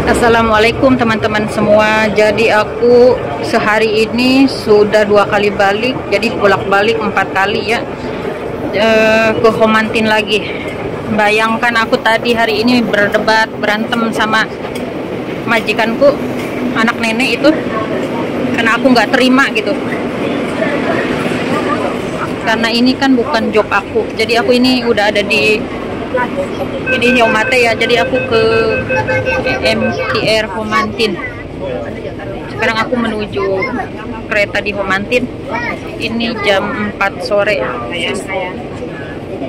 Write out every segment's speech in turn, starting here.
Assalamualaikum teman-teman semua. Jadi aku sehari ini sudah 2 kali balik, jadi bolak-balik 4 kali ya, ke Homantin lagi. Bayangkan aku tadi hari ini berdebat, berantem sama majikanku, anak nenek itu, karena aku nggak terima gitu. Karena ini kan bukan job aku, jadi aku ini udah ada di ini Yomate ya, jadi aku ke MTR Homantin. Sekarang aku menuju kereta di Homantin. Ini jam 4 sore.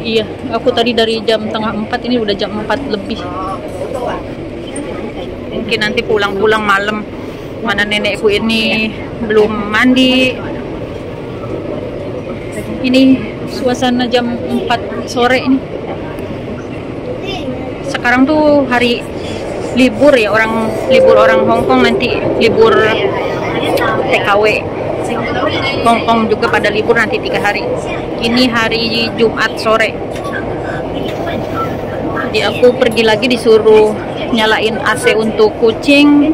Iya, aku tadi dari jam tengah 4, ini udah jam 4 lebih. Mungkin nanti pulang-pulang malam. Mana nenekku ini belum mandi. Ini suasana jam 4 sore ini. Sekarang tuh hari libur ya, orang Hongkong, nanti libur TKW. Hongkong juga pada libur nanti 3 hari. Ini hari Jumat sore. Jadi aku pergi lagi, disuruh nyalain AC untuk kucing,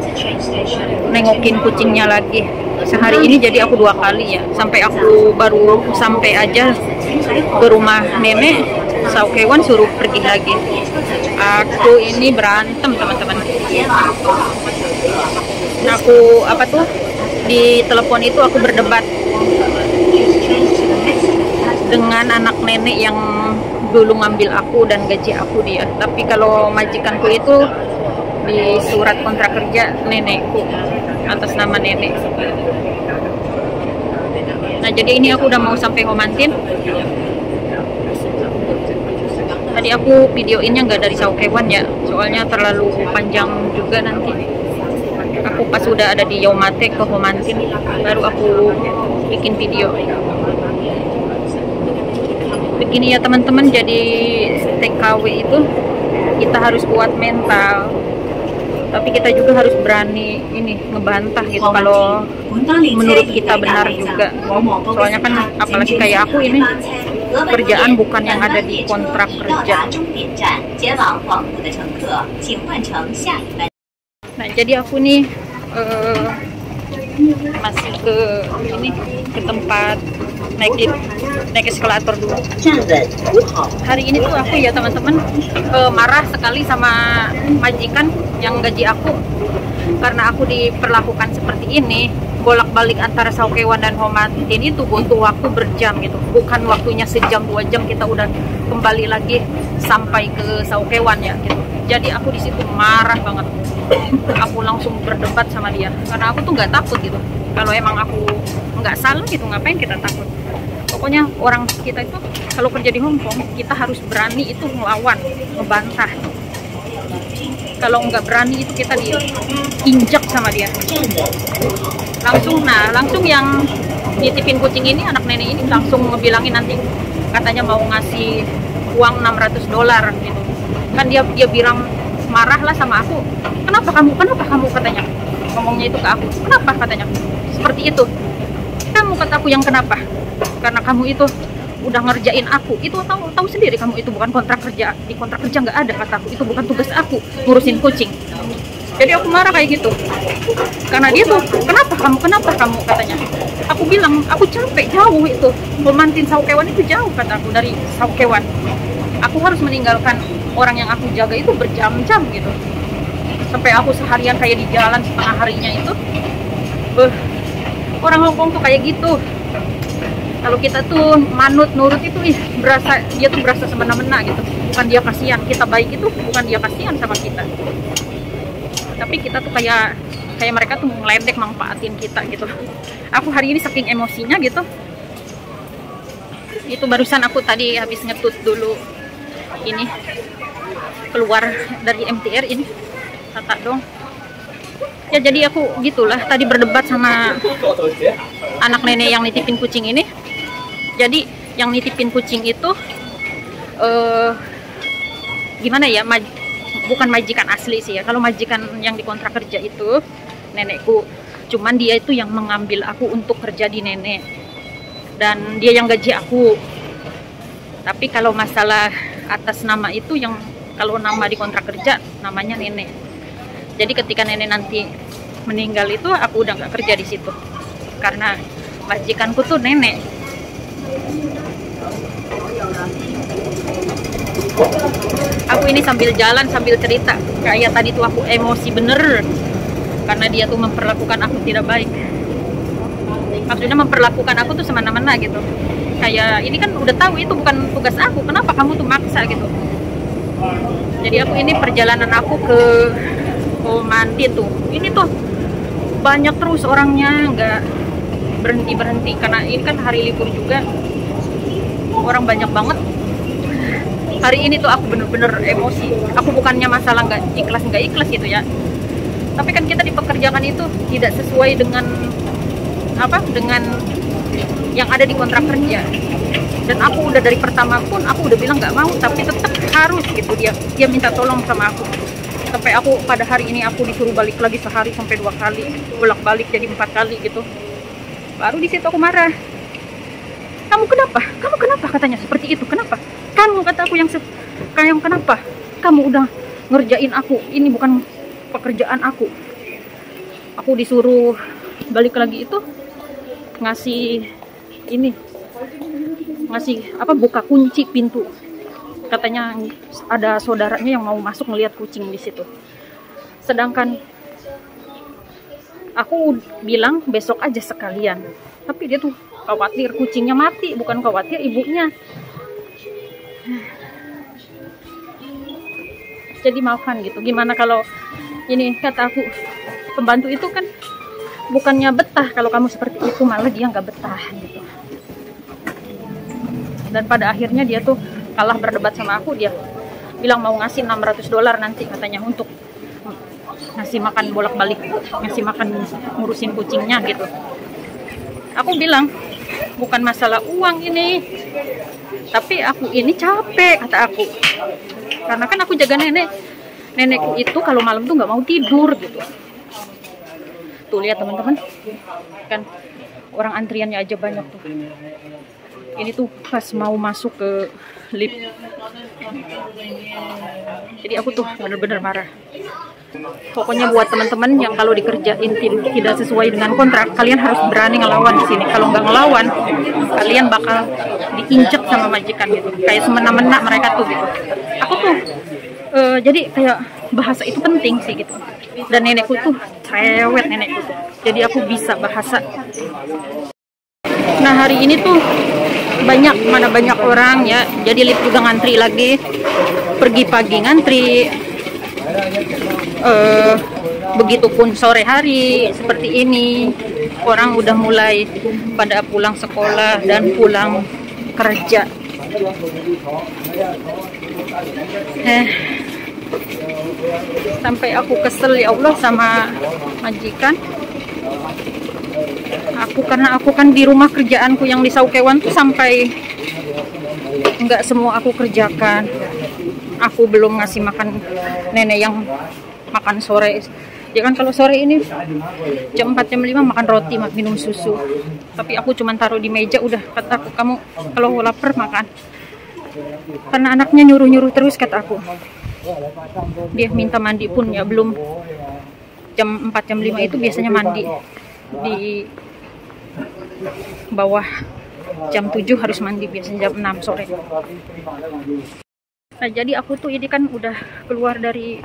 nengokin kucingnya lagi. Sehari ini jadi aku 2 kali ya. Sampai aku baru sampai aja ke rumah nenek, Saukewan suruh pergi lagi. Aku ini berantem teman-teman. Aku apa tuh, di telepon itu aku berdebat dengan anak nenek yang dulu ngambil aku dan gaji aku dia. Tapi kalau majikanku itu di surat kontrak kerja nenekku, atas nama nenek. Nah jadi ini aku udah mau sampai Homantin. Tadi aku videoinnya nggak dari Saukewan ya, soalnya terlalu panjang juga nanti. Aku pas udah ada di Yomate ke Homantin, baru aku bikin video. Begini ya teman-teman, jadi TKW itu kita harus kuat mental, tapi kita juga harus berani ini ngebantah gitu kalau menurut kita benar juga. Soalnya kan apalagi kayak aku ini, kerjaan bukan yang ada di kontrak kerja. Nah jadi aku nih masih ke ini, ke tempat naik eskalator dulu. Hari ini tuh aku ya teman-teman marah sekali sama majikan yang gaji aku, karena aku diperlakukan seperti ini. Bolak-balik antara Saukewan dan Homantin itu butuh waktu berjam gitu, bukan waktunya sejam 2 jam kita udah kembali lagi sampai ke Saukewan ya gitu. Jadi aku di situ marah banget. Aku langsung berdebat sama dia, karena aku tuh nggak takut gitu. Kalau emang aku nggak salah gitu, ngapain kita takut? Pokoknya orang kita itu kalau kerja di Hongkong, kita harus berani itu melawan, ngebantah. Kalau nggak berani itu kita diinjak sama dia langsung. Nah langsung yang nitipin kucing ini, anak nenek ini langsung ngebilangin nanti katanya mau ngasih uang $600 gitu kan. Dia bilang marah lah sama aku, kenapa kamu katanya, ngomongnya itu ke aku, kenapa katanya seperti itu, kamu kata aku yang kenapa, karena kamu itu udah ngerjain aku, itu tahu sendiri kamu itu bukan kontrak kerja, di kontrak kerja nggak ada kataku, itu bukan tugas aku ngurusin kucing. Jadi aku marah kayak gitu, karena dia tuh kenapa kamu katanya. Aku bilang aku capek, jauh itu Homantin Saukewan itu jauh kata aku dari Saukewan. Aku harus meninggalkan orang yang aku jaga itu berjam-jam gitu, sampai aku seharian kayak di jalan setengah harinya itu. Orang Hongkong tuh kayak gitu. Kalau kita tuh manut nurut itu dia tuh berasa semena-mena gitu. Bukan dia kasihan, kita baik itu bukan dia kasihan sama kita, tapi kita tuh kayak mereka tuh ngeledek, manfaatin kita gitu. Aku hari ini saking emosinya gitu. Itu barusan aku tadi habis ngetut dulu ini, keluar dari MTR ini Tata dong. Ya jadi aku gitulah tadi berdebat sama anak nenek yang nitipin kucing ini. Jadi yang nitipin kucing itu gimana ya, bukan majikan asli sih ya. Kalau majikan yang di kontrak kerja itu nenekku, cuman dia itu yang mengambil aku untuk kerja di nenek, dan dia yang gaji aku. Tapi kalau masalah atas nama itu, yang kalau nama di kontrak kerja namanya nenek. Jadi ketika nenek nanti meninggal itu aku udah nggak kerja di situ karena majikanku tuh nenek. Aku ini sambil jalan sambil cerita, kayak tadi tuh aku emosi bener karena dia tuh memperlakukan aku tidak baik. Maksudnya memperlakukan aku tuh semena-mena gitu. Kayak ini kan udah tahu itu bukan tugas aku, kenapa kamu tuh maksa gitu. Jadi aku ini perjalanan aku ke Mandi tuh, ini tuh banyak terus orangnya, nggak berhenti karena ini kan hari libur juga, orang banyak banget. Hari ini tuh aku bener-bener emosi. Aku bukannya masalah nggak ikhlas gitu ya, tapi kan kita dipekerjakan itu tidak sesuai dengan dengan yang ada di kontrak kerja. Dan aku udah dari pertama pun aku udah bilang nggak mau, tapi tetap harus gitu. Dia minta tolong sama aku, sampai aku pada hari ini aku disuruh balik lagi sehari sampai 2 kali, bolak-balik jadi 4 kali gitu. Baru di situ aku marah. Kamu kenapa katanya seperti itu, kenapa kamu, kata aku, yang kenapa kamu udah ngerjain aku, ini bukan pekerjaan aku disuruh balik lagi itu ngasih buka kunci pintu, katanya ada saudaranya yang mau masuk ngelihat kucing di situ. Sedangkan aku bilang besok aja sekalian, tapi dia tuh khawatir kucingnya mati, bukan khawatir ibunya. Jadi maafkan gitu. Gimana kalau ini, kata aku, pembantu itu kan bukannya betah kalau kamu seperti itu, malah dia nggak betah gitu. Dan pada akhirnya dia tuh kalah berdebat sama aku. Dia bilang mau ngasih $600 nanti katanya untuk ngasih makan bolak-balik, ngasih makan, ngurusin kucingnya gitu. Aku bilang bukan masalah uang ini, tapi aku ini capek, kata aku, karena kan aku jaga nenekku itu kalau malam tuh nggak mau tidur gitu. Tuh lihat teman-teman, kan orang antriannya aja banyak tuh. Ini tuh pas mau masuk ke lift. Jadi aku tuh bener-bener marah. Pokoknya buat teman-teman yang kalau dikerjain tidak sesuai dengan kontrak, kalian harus berani ngelawan di sini. Kalau nggak ngelawan, kalian bakal diinjek sama majikan gitu. Kayak semena-mena mereka tuh gitu. Aku tuh jadi kayak bahasa itu penting sih gitu. Dan nenekku tuh cerewet, nenekku tuh. Jadi aku bisa bahasa. Nah hari ini tuh banyak orang ya, jadi lift juga ngantri lagi. Pergi pagi ngantri, begitupun sore hari seperti ini, orang udah mulai pada pulang sekolah dan pulang kerja. Sampai aku kesel ya Allah sama majikan. Karena aku kan di rumah kerjaanku yang di Saukewan tuh sampai nggak semua aku kerjakan. Aku belum ngasih makan nenek yang makan sore. Ya kan kalau sore ini jam 4 jam 5 makan roti, minum susu. Tapi aku cuma taruh di meja, udah kata aku, kamu kalau lapar makan. Karena anaknya nyuruh-nyuruh terus, kata aku. Dia minta mandi pun ya belum jam 4 jam 5 itu biasanya mandi di bawah jam 7 harus mandi, biasanya jam 6 sore. Nah jadi aku tuh ini kan udah keluar dari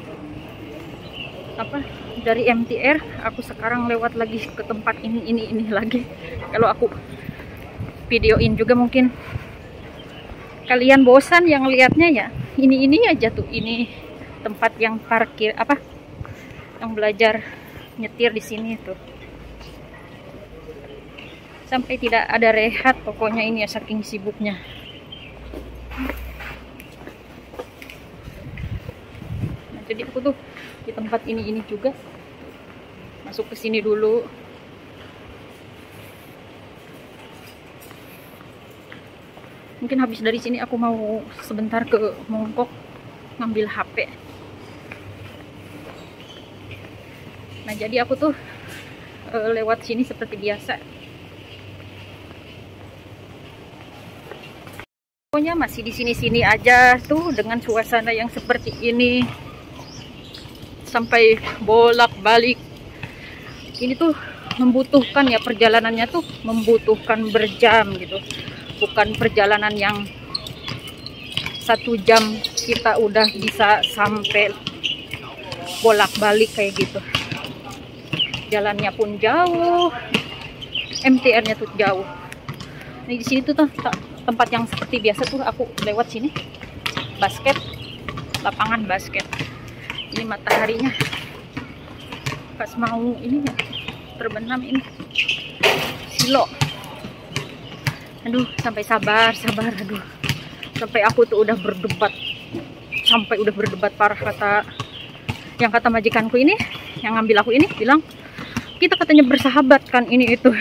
MTR, aku sekarang lewat lagi ke tempat ini lagi. Kalau aku videoin juga mungkin kalian bosan yang lihatnya ya. Ini aja tuh, ini tempat yang parkir yang belajar nyetir di sini tuh. Sampai tidak ada rehat pokoknya ini ya, saking sibuknya. Nah, jadi aku tuh di tempat ini juga masuk ke sini dulu. Mungkin habis dari sini aku mau sebentar ke Mongkok ngambil HP. Nah jadi aku tuh lewat sini seperti biasa. Pokoknya masih di sini-sini aja tuh dengan suasana yang seperti ini. sampai bolak-balik. Ini tuh membutuhkan ya, perjalanannya tuh membutuhkan berjam gitu, bukan perjalanan yang 1 jam kita udah bisa sampai bolak-balik kayak gitu. Jalannya pun jauh, MTR-nya tuh jauh. Nah, di sini tuh tempat yang seperti biasa tuh aku lewat sini, basket, lapangan basket. Ini mataharinya pas mau ini ya, terbenam ini silo. Aduh, sampai sabar, aduh. Sampai aku tuh udah berdebat, parah yang kata majikanku ini, yang ngambil aku ini, bilang kita katanya bersahabat kan, ini itu.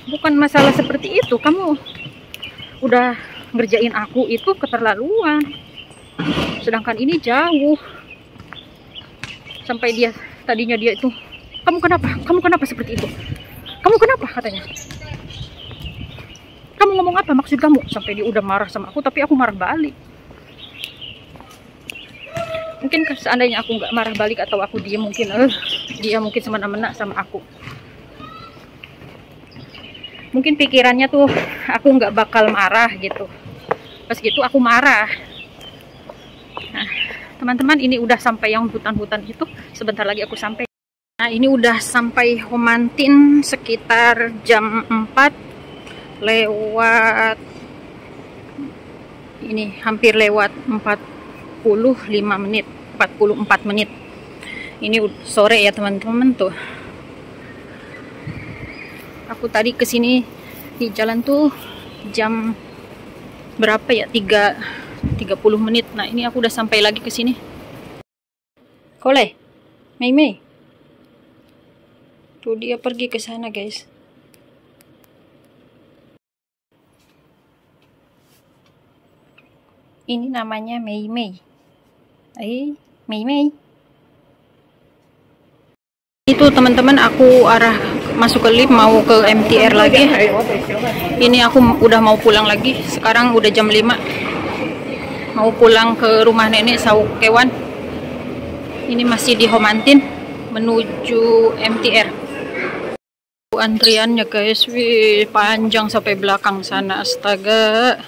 Bukan masalah seperti itu, kamu udah ngerjain aku itu keterlaluan. Sedangkan ini jauh. Sampai tadinya dia itu, kamu kenapa seperti itu? Kamu kenapa katanya? Kamu ngomong apa maksud kamu? Sampai dia udah marah sama aku, tapi aku marah balik. Mungkin seandainya aku nggak marah balik atau aku dia mungkin semena-mena sama aku. Mungkin pikirannya tuh aku nggak bakal marah gitu. Pas gitu aku marah. Nah, teman-teman, ini udah sampai yang hutan-hutan itu. Sebentar lagi aku sampai. Nah, ini udah sampai Homantin sekitar jam 4 lewat. Ini hampir lewat 44 menit. Ini sore ya teman-teman tuh. Aku tadi kesini di jalan tuh jam berapa ya? 30 menit. Nah, ini aku udah sampai lagi ke sini. Kole, Mei. Tuh dia pergi ke sana, guys. Ini namanya Mei. Mei. Itu teman-teman, aku arah masuk ke lift mau ke MTR lagi. Ini aku udah mau pulang lagi. Sekarang udah jam 5. Mau pulang ke rumah nenek Saukewan. Ini masih di Homantin menuju MTR. Antriannya guys, wih, panjang sampai belakang sana, astaga.